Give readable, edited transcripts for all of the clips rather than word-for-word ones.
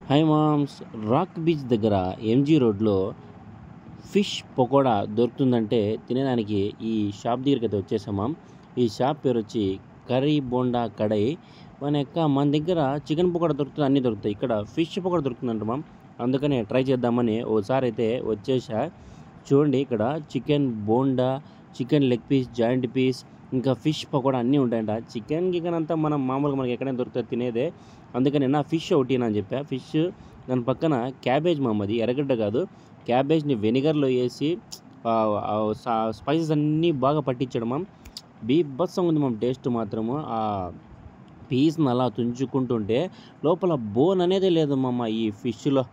Hi moms. Rock Beach దగ్గర MG రోడ్లో fish pakoda దొరుకుతుందంటే తినేదానికి ఈ షాప్ దగ్గరికి అయితే వచ్చేసాం మామ్. ఈ షాప్ పేరు వచ్చి కర్రీ బోండా కడై. మన దగ్గర చికెన్ పకోడా దొరుకుతుంది, అన్నీ దొరుకుతాయి. ఇక్కడ ఫిష్ పకోడా దొరుకుతుందంట మామ్. అందుకనే ట్రై చేద్దామని ఓసారి అయితే వచ్చేసా. చూడండి, ఇక్కడ chicken bonda, chicken leg piece, joint piece, ఇంకా ఫిష్ పకోడా అన్నీ ఉంటాయంట. చికెన్ అంతా మనం మామూలుగా మనకి ఎక్కడైనా దొరుకుతుంది తినేదే. అందుకని నా ఫిష్ ఒకటి అని చెప్పా. ఫిష్ దాని పక్కన క్యాబేజ్ అది ఎర్రగడ్డ కాదు, క్యాబేజ్ని వెనిగర్లో వేసి స్పైసెస్ అన్నీ బాగా పట్టించాడు మామ్. బీభత్సంగా ఉంది మామ్ టేస్ట్ మాత్రము. ఆ పీస్ని అలా తుంచుకుంటుంటే లోపల బోన్ అనేదే లేదు మామ ఈ ఫిష్లో.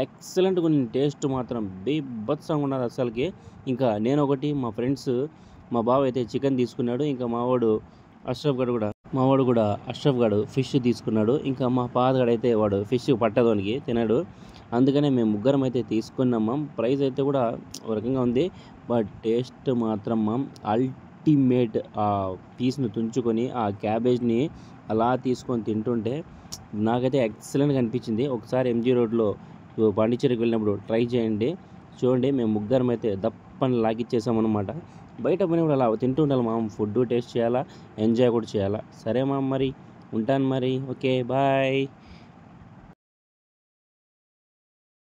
ఎక్సలెంట్గా ఉంది టేస్ట్ మాత్రం, బీభత్సంగా ఉన్నది అసలుకి. ఇంకా నేను ఒకటి, మా ఫ్రెండ్స్, మా బావ అయితే చికెన్ తీసుకున్నాడు. ఇంకా మావాడు అష్రఫ్ గడు ఫిష్ తీసుకున్నాడు. ఇంకా మా పాతగాడు అయితే వాడు ఫిష్ పట్టదోనికి తినాడు. అందుకనే మేము ముగ్గురం అయితే తీసుకున్నాం. ప్రైస్ అయితే కూడా ఒక రకంగా ఉంది, బట్ టేస్ట్ మాత్రం అల్టిమేట్. ఆ పీస్ని తుంచుకొని ఆ క్యాబేజ్ని అలా తీసుకొని తింటుంటే నాకైతే ఎక్సలెంట్గా అనిపించింది. ఒకసారి ఎంజీ రోడ్లో పాండిచ్చేరికి వెళ్ళినప్పుడు ట్రై చేయండి. చూడండి, మేము ముగ్గురం అయితే దప్పని లాగిచ్చేసామన్నమాట. బయట పని కూడా అలా తింటూ ఉండాలి మామ. ఫుడ్ టేస్ట్ చేయాలా, ఎంజాయ్ కూడా చేయాలా. సరే మామ, మరి ఉంటాను మరి. Okay, bye.